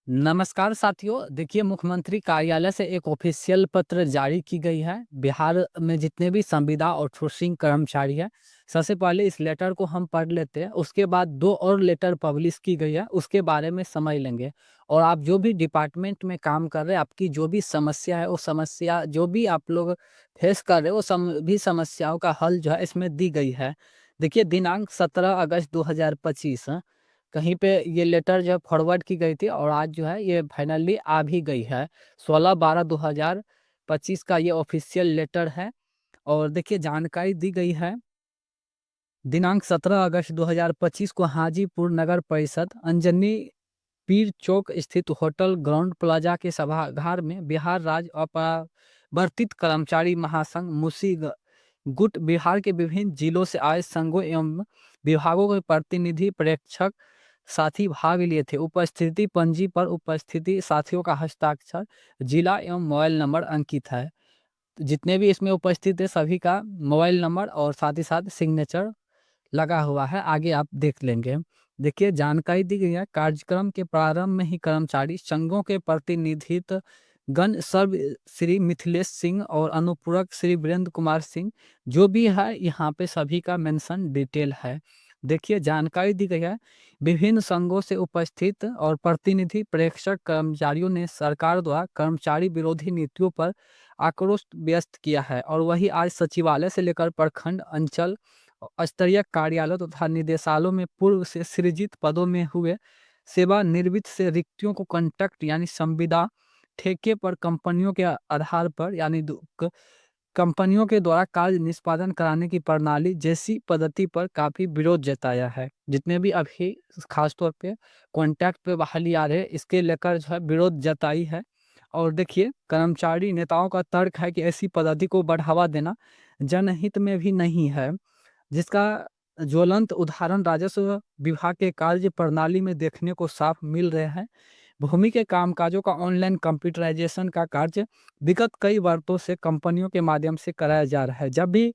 नमस्कार साथियों। देखिए, मुख्यमंत्री कार्यालय से एक ऑफिशियल पत्र जारी की गई है। बिहार में जितने भी संविदा आउटसोर्सिंग कर्मचारी है, सबसे पहले इस लेटर को हम पढ़ लेते हैं। उसके बाद दो और लेटर पब्लिश की गई है, उसके बारे में समझ लेंगे। और आप जो भी डिपार्टमेंट में काम कर रहे हैं, आपकी जो भी समस्या है, वो समस्या जो भी आप लोग फेस कर रहे हो, वो सभी समस्याओं का हल जो है इसमें दी गई है। देखिए, दिनांक 17 अगस्त 2025 कहीं पे ये लेटर जो है फॉरवर्ड की गई थी और आज जो है ये फाइनली आ भी गई है। 16/12/2025 का ये ऑफिशियल लेटर है। और देखिए, जानकारी दी गई है। दिनांक 17 अगस्त 2025 को हाजीपुर नगर परिषद अंजनी पीर चौक स्थित होटल ग्राउंड प्लाजा के सभागार में बिहार राज्य अपरिवर्तित कर्मचारी महासंघ मुसी गुट बिहार के विभिन्न जिलों से आए संघों एवं विभागों के प्रतिनिधि प्रेक्षक साथी भाग लिए थे। उपस्थिति पंजी पर उपस्थिति साथियों का हस्ताक्षर, जिला एवं मोबाइल नंबर अंकित है। जितने भी इसमें उपस्थित है सभी का मोबाइल नंबर और साथ ही साथ सिग्नेचर लगा हुआ है। आगे आप देख लेंगे। देखिए, जानकारी दी गई है। कार्यक्रम के प्रारंभ में ही कर्मचारी संघों के प्रतिनिधित्व गण सर्व श्री मिथिलेश सिंह और अनुपूरक श्री वीरेंद्र कुमार सिंह जो भी है यहाँ पे सभी का मेंशन डिटेल है। देखिए, जानकारी दी गई है। विभिन्न संघों से उपस्थित और प्रतिनिधि प्रेक्षक कर्मचारियों ने सरकार द्वारा कर्मचारी विरोधी नीतियों पर आक्रोश व्यक्त किया है और वही आज सचिवालय से लेकर प्रखंड अंचल स्तरीय कार्यालय तथा निदेशालयों में पूर्व से सृजित पदों में हुए सेवानिवृत्त से रिक्तियों को कॉन्ट्रैक्ट यानी संविदा ठेके पर कंपनियों के आधार पर यानी कंपनियों के द्वारा कार्य निष्पादन कराने की प्रणाली जैसी पद्धति पर काफी विरोध जताया है। जितने भी अभी खासतौर पे कॉन्ट्रैक्ट पे बहाली आ रहे हैं, इसके लेकर जो है विरोध जताई है। और देखिए, कर्मचारी नेताओं का तर्क है कि ऐसी पद्धति को बढ़ावा देना जनहित में भी नहीं है, जिसका ज्वलंत उदाहरण राजस्व विभाग के कार्य प्रणाली में देखने को साफ मिल रहे हैं। भूमि के कामकाजों का ऑनलाइन कंप्यूटराइजेशन का कार्य विगत कई वर्षों से कंपनियों के माध्यम से कराया जा रहा है। जब भी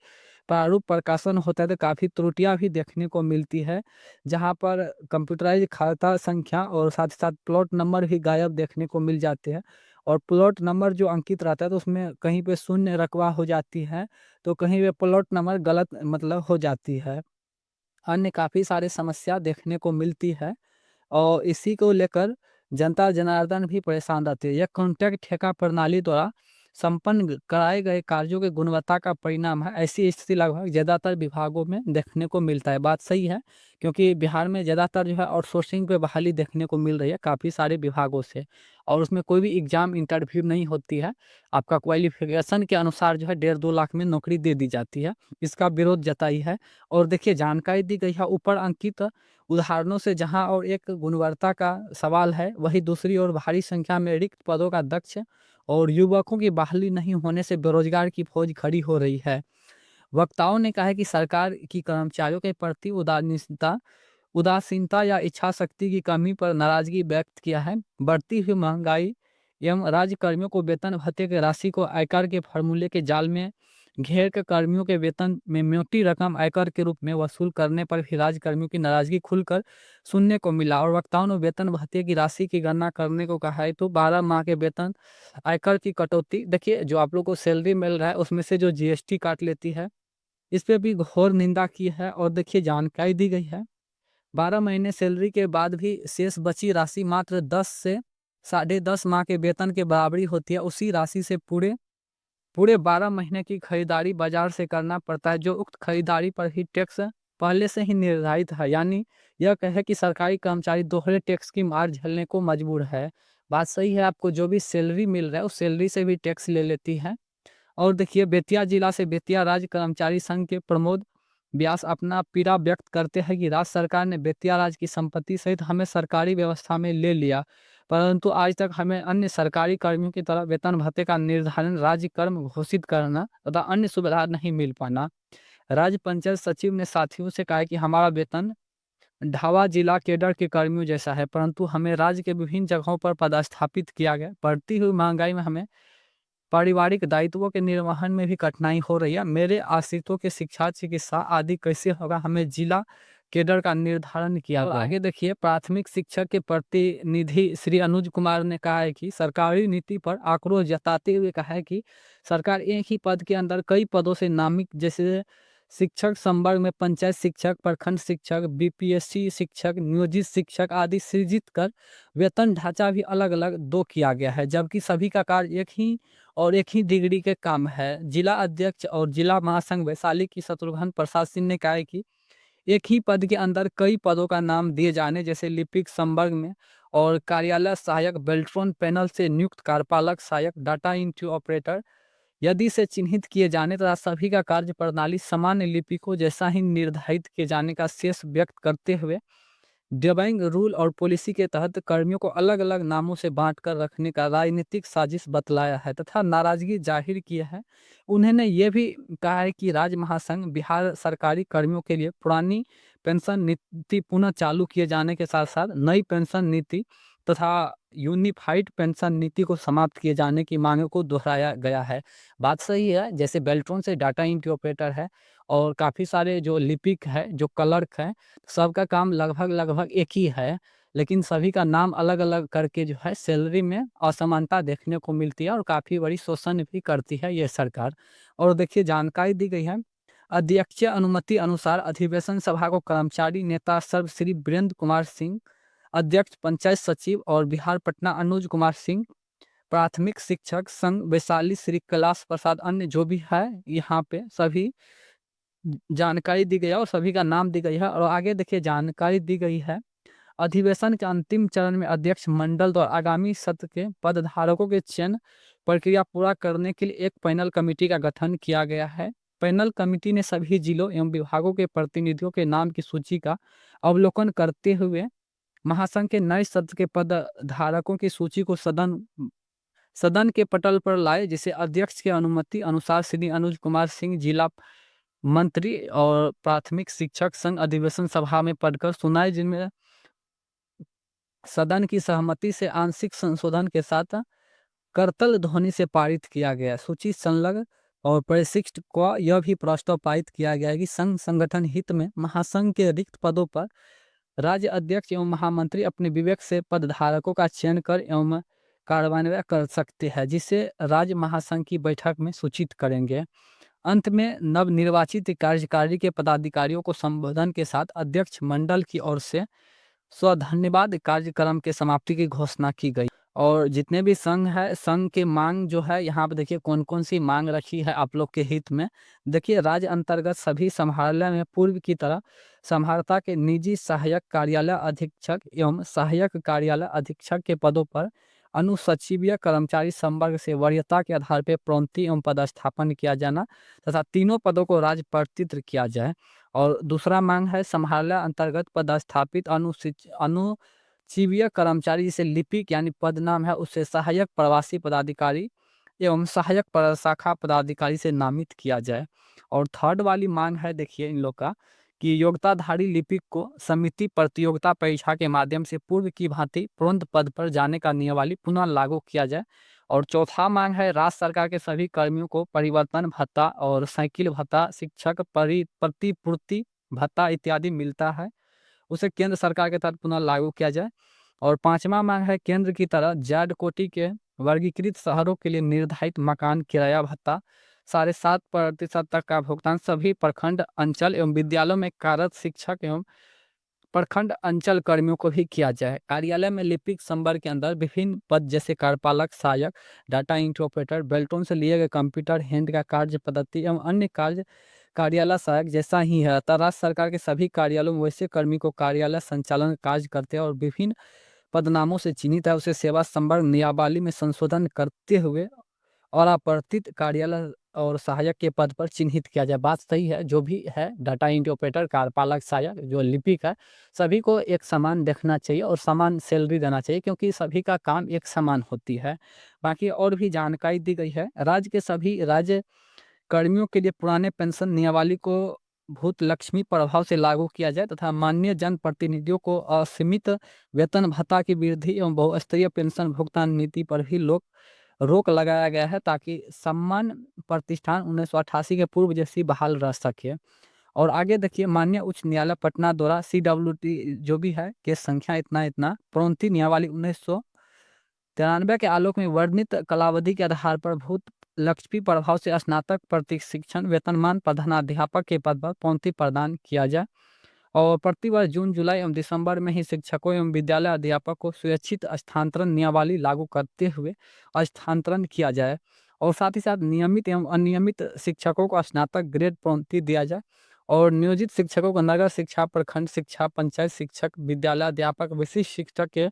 प्रारूप प्रकाशन होता है तो काफ़ी त्रुटियां भी देखने को मिलती है, जहां पर कंप्यूटराइज खाता संख्या और साथ ही साथ प्लॉट नंबर भी गायब देखने को मिल जाते हैं। और प्लॉट नंबर जो अंकित रहता है तो उसमें कहीं पे शून्य रकवा हो जाती है, तो कहीं पे प्लॉट नंबर गलत मतलब हो जाती है। अन्य काफ़ी सारी समस्या देखने को मिलती है और इसी को लेकर जनता जनार्दन भी परेशान रहती है। यह कॉन्ट्रैक्ट ठेका प्रणाली द्वारा संपन्न कराए गए कार्यों की गुणवत्ता का परिणाम है। ऐसी स्थिति लगभग ज़्यादातर विभागों में देखने को मिलता है। बात सही है, क्योंकि बिहार में ज़्यादातर जो है आउटसोर्सिंग पे बहाली देखने को मिल रही है काफ़ी सारे विभागों से। और उसमें कोई भी एग्ज़ाम इंटरव्यू नहीं होती है। आपका क्वालिफिकेशन के अनुसार जो है 1.5-2 लाख में नौकरी दे दी जाती है। इसका विरोध जताई है। और देखिए, जानकारी दी गई है ऊपर अंकित उदाहरणों से। जहां और एक गुणवत्ता का सवाल है, वही दूसरी ओर भारी संख्या में रिक्त पदों का दक्ष और युवकों की बहाली नहीं होने से बेरोजगार की फौज खड़ी हो रही है। वक्ताओं ने कहा है कि सरकार की कर्मचारियों के प्रति उदासीनता या इच्छा शक्ति की कमी पर नाराजगी व्यक्त किया है। बढ़ती हुई महंगाई एवं राज्य कर्मियों को वेतन भत्ते की राशि को आयकर के फॉर्मूले के जाल में घेर कर कर्मियों के वेतन में मोटी रकम आयकर के रूप में वसूल करने पर भी राज्य कर्मियों की नाराजगी खुलकर सुनने को मिला। और वक्ताओं ने वेतन भत्ते की राशि की गणना करने को कहा है, तो 12 माह के वेतन आयकर की कटौती, देखिए जो आप लोग को सैलरी मिल रहा है उसमें से जो जीएसटी काट लेती है, इस पे भी घोर निंदा की है। और देखिए, जानकारी दी गई है। 12 महीने सैलरी के बाद भी शेष बची राशि मात्र 10 से साढ़े 10 माह के वेतन के बराबरी होती है। उसी राशि से पूरे पूरे 12 महीने की खरीदारी बाजार से करना पड़ता है, जो उक्त खरीदारी पर ही टैक्स पहले से ही निर्धारित है। यानी यह कहे कि सरकारी कर्मचारी दोहरे टैक्स की मार झेलने को मजबूर है। बात सही है, आपको जो भी सैलरी मिल रहा है उस सैलरी से भी टैक्स ले लेती है। और देखिए, बेतिया जिला से बेतिया राज्य कर्मचारी संघ के प्रमोद व्यास अपना पीड़ा व्यक्त करते हैं कि राज्य सरकार ने बेतिया राज्य की संपत्ति सहित हमें सरकारी व्यवस्था में ले लिया, परंतु आज तक हमें अन्य सरकारी कर्मियों की तरह वेतन भत्ते का निर्धारण, राज्य कर्म घोषित करना तथा अन्य सुविधा नहीं मिल पाना। राज्य पंचायत सचिव ने साथियों से कहा कि हमारा वेतन ढावा जिला केडर के कर्मियों जैसा है, परंतु हमें राज्य के विभिन्न जगहों पर पदस्थापित किया गया। बढ़ती हुई महंगाई में हमें पारिवारिक दायित्वों के निर्वहन में भी कठिनाई हो रही है। मेरे आश्रितों के शिक्षा, चिकित्सा आदि कैसे होगा? हमें जिला केडर का निर्धारण किया गया है। आगे देखिए, प्राथमिक शिक्षक के प्रतिनिधि श्री अनुज कुमार ने कहा है कि सरकारी नीति पर आक्रोश जताते हुए कहा है कि सरकार एक ही पद के अंदर कई पदों से नामित, जैसे शिक्षक संवर्ग में पंचायत शिक्षक, प्रखंड शिक्षक, बीपीएससी शिक्षक, नियोजित शिक्षक आदि सृजित कर वेतन ढांचा भी अलग अलग दो किया गया है, जबकि सभी का कार्य एक ही डिग्री के काम है। जिला अध्यक्ष और जिला महासंघ वैशाली की शत्रुघ्न प्रसाद सिंह ने कहा है कि एक ही पद के अंदर कई पदों का नाम दिए जाने, जैसे लिपिक संवर्ग में और कार्यालय सहायक, बेल्ट्रॉन पैनल से नियुक्त कार्यपालक सहायक, डाटा एंट्री ऑपरेटर यदि से चिन्हित किए जाने तथा सभी का कार्य प्रणाली सामान्य लिपिकों जैसा ही निर्धारित किए जाने का शेष व्यक्त करते हुए डिबाइंग रूल और पॉलिसी के तहत कर्मियों को अलग अलग नामों से बांटकर रखने का राजनीतिक साजिश बतलाया है तथा नाराजगी जाहिर की है। उन्होंने ये भी कहा है कि राज्य महासंघ बिहार सरकारी कर्मियों के लिए पुरानी पेंशन नीति पुनः चालू किए जाने के साथ साथ नई पेंशन नीति तथा यूनिफाइड पेंशन नीति को समाप्त किए जाने की मांगों को दोहराया गया है। बात सही है, जैसे बेल्ट्रॉन से डाटा एंट्री ऑपरेटर है और काफ़ी सारे जो लिपिक है, जो क्लर्क है, सबका काम लगभग लगभग एक ही है, लेकिन सभी का नाम अलग-अलग करके जो है सैलरी में असमानता देखने को मिलती है और काफ़ी बड़ी शोषण भी करती है ये सरकार। और देखिए, जानकारी दी गई है, अध्यक्षीय अनुमति अनुसार अधिवेशन सभा को कर्मचारी नेता सर्वश्री वीरेंद्र कुमार सिंह, अध्यक्ष पंचायत सचिव और बिहार पटना अनुज कुमार सिंह, प्राथमिक शिक्षक संघ वैशाली श्री कैलाश प्रसाद, अन्य जो भी है यहाँ पे सभी जानकारी दी गई है और सभी का नाम दी गई है। और आगे देखिए, जानकारी दी गई है, अधिवेशन के अंतिम चरण में अध्यक्ष मंडल द्वारा आगामी सत्र के पदधारकों के चयन प्रक्रिया पूरा करने के लिए एक पैनल कमेटी का गठन किया गया है। पैनल कमेटी ने सभी जिलों एवं विभागों के प्रतिनिधियों के नाम की सूची का अवलोकन करते हुए महासंघ के नए सत्र के पदधारकों की सूची को सदन के पटल पर लाए, जिसे अध्यक्ष की अनुमति अनुसार श्री अनुज कुमार सिंह जिला मंत्री और प्राथमिक शिक्षक संघ अधिवेशन सभा में पढ़कर सुनाए, जिनमें सदन की सहमति से आंशिक संशोधन के साथ करतल ध्वनि से पारित किया गया। सूची संलग्न और परिशिष्ट को यह भी प्रस्ताव पारित किया गया कि संघ संगठन हित में महासंघ के रिक्त पदों पर राज्य अध्यक्ष एवं महामंत्री अपने विवेक से पदधारकों का चयन कर एवं कार्यान्वयन कर सकते हैं, जिसे राज्य महासंघ की बैठक में सूचित करेंगे। अंत में नवनिर्वाचित कार्यकारी के पदाधिकारियों को संबोधन के साथ अध्यक्ष मंडल की ओर से स्वधन्यवाद कार्यक्रम के समाप्ति की घोषणा की गई। और जितने भी संघ है, संघ के मांग जो है यहाँ पे देखिए कौन कौन सी मांग रखी है आप लोग के हित में। देखिए, राज्य अंतर्गत सभी समाहरणालय में पूर्व की तरह समाहर्ता के निजी सहायक कार्यालय अधीक्षक एवं सहायक कार्यालय अधीक्षक के पदों पर अनुसचिवीय कर्मचारी संवर्ग से वरीयता के आधार पर प्रोन्नति एवं पदस्थापन किया जाना तथा तीनों पदों को राज्य प्रतिष्ठित किया जाए। और दूसरा मांग है, समाहरणालय अंतर्गत पदस्थापित अनुचीवीय कर्मचारी जिसे लिपिक यानी पद नाम है, उससे सहायक प्रवासी पदाधिकारी एवं सहायक शाखा पदाधिकारी से नामित किया जाए। और थर्ड वाली मांग है, देखिए इन लोग का, कि योग्यताधारी लिपिक को समिति प्रतियोगिता परीक्षा के माध्यम से पूर्व की भांति प्रोन्नत पद पर जाने का नियमावली पुनः लागू किया जाए। और चौथा मांग है, राज्य सरकार के सभी कर्मियों को परिवर्तन भत्ता और साइकिल भत्ता, शिक्षक प्रतिपूर्ति भत्ता इत्यादि मिलता है, उसे केंद्र सरकार के तहत पुनः लागू किया जाए। और पांचवा मांग है, केंद्र की तरह जैड कोटि के वर्गीकृत शहरों के लिए निर्धारित मकान किराया भत्ता 7.5% तक का भुगतान सभी प्रखंड, अंचल एवं विद्यालयों में कार्यरत शिक्षक एवं प्रखंड अंचल कर्मियों को भी किया जाए। कार्यालय में लिपिक संवर्ग के अंदर विभिन्न पद जैसे कार्यपालक सहायक, डाटा एंट्री ऑपरेटर, बेल्टोन से लिए गए कंप्यूटर, हैंड का कार्य पद्धति एवं अन्य कार्य कार्यालय सहायक जैसा ही है। अतः राज्य सरकार के सभी कार्यालयों में वैसे कर्मी को कार्यालय संचालन कार्य करते हैं और विभिन्न पदनामों से चिन्हित है, उसे सेवा संवर्ग नियमावली में संशोधन करते हुए और अपरिचित कार्यालय और सहायक के पद पर चिन्हित किया जाए। बात सही है, जो भी है डाटा एंट्री ऑपरेटर, कार्यपालक सहायक, जो लिपिक है, सभी को एक समान देखना चाहिए और समान सैलरी देना चाहिए, क्योंकि सभी का काम एक समान होती है। बाकी और भी जानकारी दी गई है, राज्य के सभी राज्य कर्मियों के लिए पुराने पेंशन नियमावली को भूत लक्ष्मी प्रभाव से लागू किया जाए तथा माननीय जनप्रतिनिधियों को असीमित वेतन भत्ता की वृद्धि एवं बहुस्तरीय पेंशन भुगतान नीति पर भी रोक लगाया गया है, ताकि सम्मान प्रतिष्ठान 1988 के पूर्व जैसी बहाल रह सके। और आगे देखिए, माननीय उच्च न्यायालय पटना द्वारा CWT जो भी है केस संख्या इतना इतना प्रोन्नति नियमावली 1993 के आलोक में वर्णित कालावधि के आधार पर भूत लक्ष्मी प्रभाव से स्नातक प्रशिक्षण वेतनमान प्रधानाध्यापक के पद पर प्रोन्नति प्रदान किया जाए और प्रतिवर्ष जून, जुलाई एवं दिसंबर में ही शिक्षकों एवं विद्यालय अध्यापक को स्वैच्छित स्थानांतरण नियमावली लागू करते हुए स्थानांतरण किया जाए और साथ ही साथ नियमित एवं अनियमित शिक्षकों को स्नातक ग्रेड प्रोन्नति दिया जाए और नियोजित शिक्षकों को नगर शिक्षा, प्रखंड शिक्षा, पंचायत शिक्षक, विद्यालय अध्यापक, विशिष्ट शिक्षक के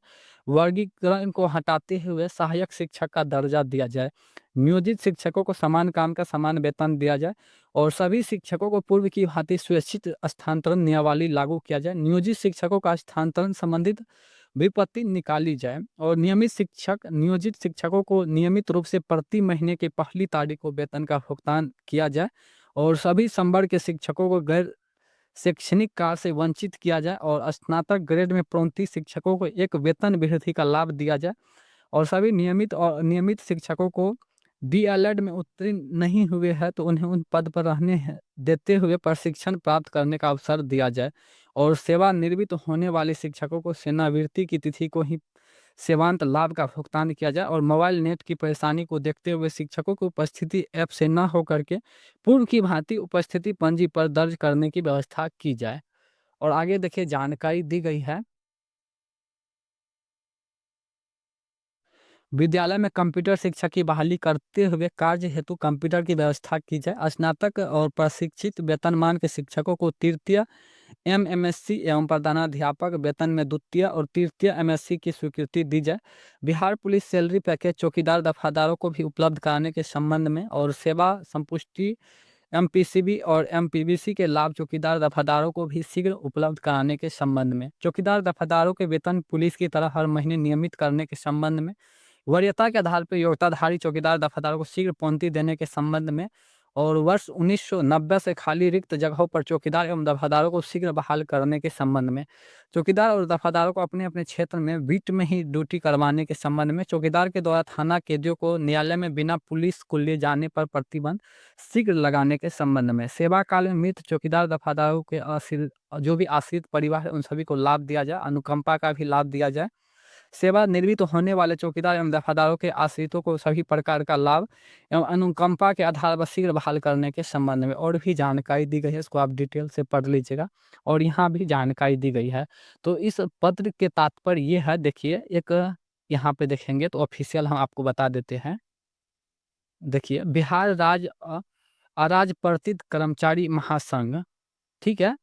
वर्गीकरण को हटाते हुए सहायक शिक्षक का दर्जा दिया जाए। नियोजित शिक्षकों को समान काम का समान वेतन दिया जाए और सभी शिक्षकों को पूर्व की भांति स्वैच्छित स्थानांतरण नियमावली लागू किया जाए। नियोजित शिक्षकों का स्थानांतरण संबंधित विपत्ति निकाली जाए और नियोजित शिक्षकों को नियमित रूप से प्रति महीने की पहली तारीख को वेतन का भुगतान किया जाए और सभी संवर्ग के शिक्षकों को गैर शैक्षणिक कार्य से वंचित किया जाए और स्नातक ग्रेड में प्रोन्नति शिक्षकों को एक वेतन वृद्धि का लाभ दिया जाए और सभी नियमित और अनियमित शिक्षकों को DLED में उत्तीर्ण नहीं हुए हैं तो उन्हें उन पद पर देते हुए प्रशिक्षण प्राप्त करने का अवसर दिया जाए और सेवानिवृत्त होने वाले शिक्षकों को सेवानिवृत्ति की तिथि को ही सेवांत लाभ का भुगतान किया जाए और मोबाइल नेट की परेशानी को देखते हुए शिक्षकों की उपस्थिति ऐप से न होकर के पूर्व की भांति उपस्थिति पंजी पर दर्ज करने की व्यवस्था की जाए। और आगे देखिए, जानकारी दी गई है, विद्यालय में कंप्यूटर शिक्षा की बहाली करते हुए कार्य हेतु कंप्यूटर की व्यवस्था की जाए। स्नातक और प्रशिक्षित वेतनमान के शिक्षकों को तृतीय MMSc एवं प्रधानाध्यापक वेतन में द्वितीय और तृतीय MSc की स्वीकृति दी जाए। बिहार पुलिस सैलरी पैकेज चौकीदार दफादारों को भी उपलब्ध कराने के संबंध में और सेवा संपुष्टि MPCB और MPBC के लाभ चौकीदार दफादारों को भी शीघ्र उपलब्ध कराने के संबंध में, चौकीदार दफादारों के वेतन पुलिस की तरह हर महीने नियमित करने के संबंध में, वरीयता के आधार पर योग्यताधारी चौकीदार दफादारों को शीघ्र प्रोन्नति देने के संबंध में और वर्ष 1990 से खाली रिक्त जगहों पर चौकीदार एवं दफादारों को शीघ्र बहाल करने के संबंध में, चौकीदार और दफादारों को अपने अपने क्षेत्र में बीट में ही ड्यूटी करवाने के संबंध में, चौकीदार के द्वारा थाना कैदियों को न्यायालय में बिना पुलिस को ले जाने पर प्रतिबंध शीघ्र लगाने के संबंध में, सेवा काल में मृत चौकीदार दफादारों के जो भी आश्रित परिवार है उन सभी को लाभ दिया जाए, अनुकंपा का भी लाभ दिया जाए। सेवानिवृत्त होने वाले चौकीदार एवं दफादारों के आश्रितों को सभी प्रकार का लाभ एवं अनुकंपा के आधार पर शीघ्र बहाल करने के संबंध में और भी जानकारी दी गई है, इसको आप डिटेल से पढ़ लीजिएगा और यहाँ भी जानकारी दी गई है। तो इस पत्र के तात्पर्य ये है, देखिए एक यहाँ पे देखेंगे तो ऑफिशियल हम आपको बता देते हैं। देखिए, बिहार राज्य अराजपत्रित कर्मचारी महासंघ, ठीक है,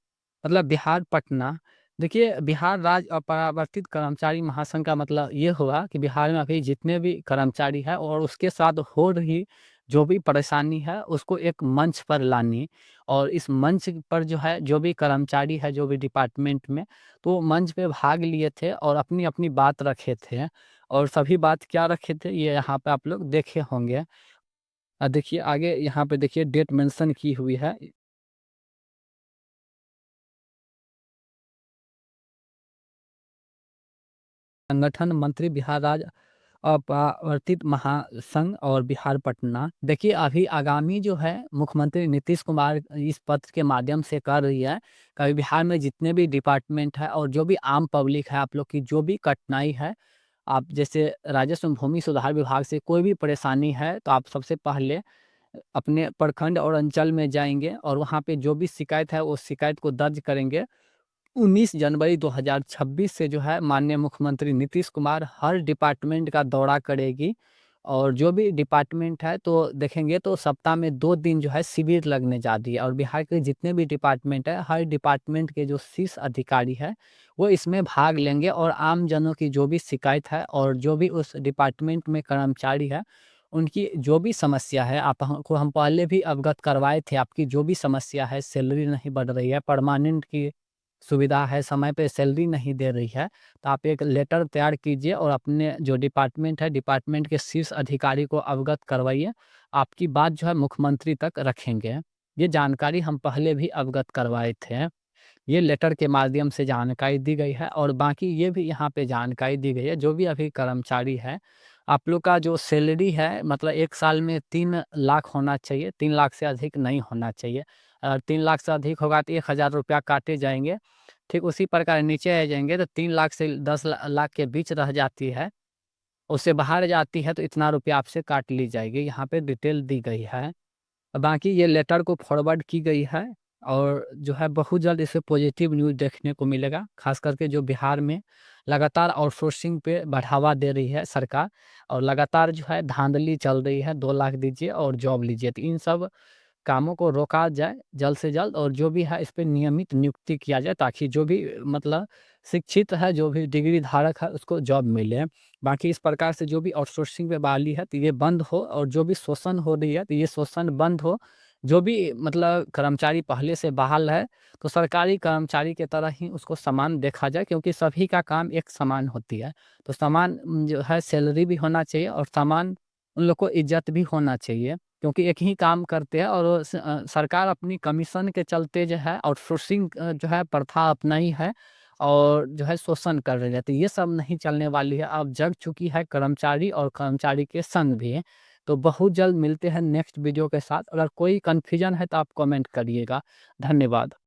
मतलब बिहार पटना। देखिए, बिहार राज्य अपरावर्तित कर्मचारी महासंघ का मतलब ये हुआ कि बिहार में अभी जितने भी कर्मचारी हैं और उसके साथ हो रही जो भी परेशानी है उसको एक मंच पर लानी और इस मंच पर जो है जो भी कर्मचारी है जो भी डिपार्टमेंट में, तो मंच पे भाग लिए थे और अपनी अपनी बात रखे थे और सभी बात क्या रखे थे ये यहाँ पे आप लोग देखे होंगे। देखिए आगे यहाँ पे देखिए डेट मेंशन की हुई है। संगठन मंत्री बिहार राज्य अपरावर्तित महासंघ और बिहार पटना। देखिए, अभी आगामी जो है मुख्यमंत्री नीतीश कुमार इस पत्र के माध्यम से कर रही है कि बिहार में जितने भी डिपार्टमेंट है और जो भी आम पब्लिक है, आप लोग की जो भी कठिनाई है, आप जैसे राजस्व भूमि सुधार विभाग से कोई भी परेशानी है तो आप सबसे पहले अपने प्रखंड और अंचल में जाएंगे और वहाँ पे जो भी शिकायत है उस शिकायत को दर्ज करेंगे। 19 जनवरी 2026 से जो है माननीय मुख्यमंत्री नीतीश कुमार हर डिपार्टमेंट का दौरा करेगी और जो भी डिपार्टमेंट है तो देखेंगे तो सप्ताह में 2 दिन जो है शिविर लगने जा रही है और बिहार के जितने भी डिपार्टमेंट है हर डिपार्टमेंट के जो शीर्ष अधिकारी है वो इसमें भाग लेंगे और आम जनों की जो भी शिकायत है और जो भी उस डिपार्टमेंट में कर्मचारी है उनकी जो भी समस्या है, आप हमको हम पहले भी अवगत करवाए थे, आपकी जो भी समस्या है, सैलरी नहीं बढ़ रही है, परमानेंट की सुविधा है, समय पे सैलरी नहीं दे रही है, तो आप एक लेटर तैयार कीजिए और अपने जो डिपार्टमेंट है, डिपार्टमेंट के शीर्ष अधिकारी को अवगत करवाइए। आपकी बात जो है मुख्यमंत्री तक रखेंगे। ये जानकारी हम पहले भी अवगत करवाए थे। ये लेटर के माध्यम से जानकारी दी गई है और बाकी ये भी यहाँ पे जानकारी दी गई है, जो भी अभी कर्मचारी है, आप लोग का जो सैलरी है मतलब 1 साल में 3 लाख होना चाहिए, 3 लाख से अधिक नहीं होना चाहिए। 3 लाख से अधिक होगा तो 1000 रुपया काटे जाएँगे। ठीक उसी प्रकार नीचे आ जाएँगे तो 3 लाख से 10 लाख के बीच रह जाती है, उससे बाहर जाती है तो इतना रुपया आपसे काट ली जाएगी, यहाँ पे डिटेल दी गई है। बाकी ये लेटर को फॉरवर्ड की गई है और जो है बहुत जल्द इससे पॉजिटिव न्यूज़ देखने को मिलेगा। ख़ास करके जो बिहार में लगातार आउटसोर्सिंग पे बढ़ावा दे रही है सरकार और लगातार जो है धांधली चल रही है, 2 लाख दीजिए और जॉब लीजिए। तो इन सब कामों को रोका जाए जल्द से जल्द और जो भी है इस पे नियमित नियुक्ति किया जाए ताकि जो भी मतलब शिक्षित है, जो भी डिग्री धारक है उसको जॉब मिले। बाकी इस प्रकार से जो भी आउटसोर्सिंग पे बहाली है तो ये बंद हो और जो भी शोषण हो रही है तो ये शोषण बंद हो। जो भी मतलब कर्मचारी पहले से बहाल है तो सरकारी कर्मचारी की तरह ही उसको समान देखा जाए क्योंकि सभी का काम एक समान होती है। तो समान जो है सैलरी भी होना चाहिए और समान उन लोग को इज़्ज़त भी होना चाहिए। क्योंकि एक ही काम करते हैं और वो सरकार अपनी कमीशन के चलते जो है आउटसोर्सिंग जो है प्रथा अपनाई है और जो है शोषण कर रही है। तो ये सब नहीं चलने वाली है, अब जग चुकी है कर्मचारी और कर्मचारी के संघ भी। तो बहुत जल्द मिलते हैं नेक्स्ट वीडियो के साथ। अगर कोई कन्फ्यूजन है तो आप कमेंट करिएगा। धन्यवाद।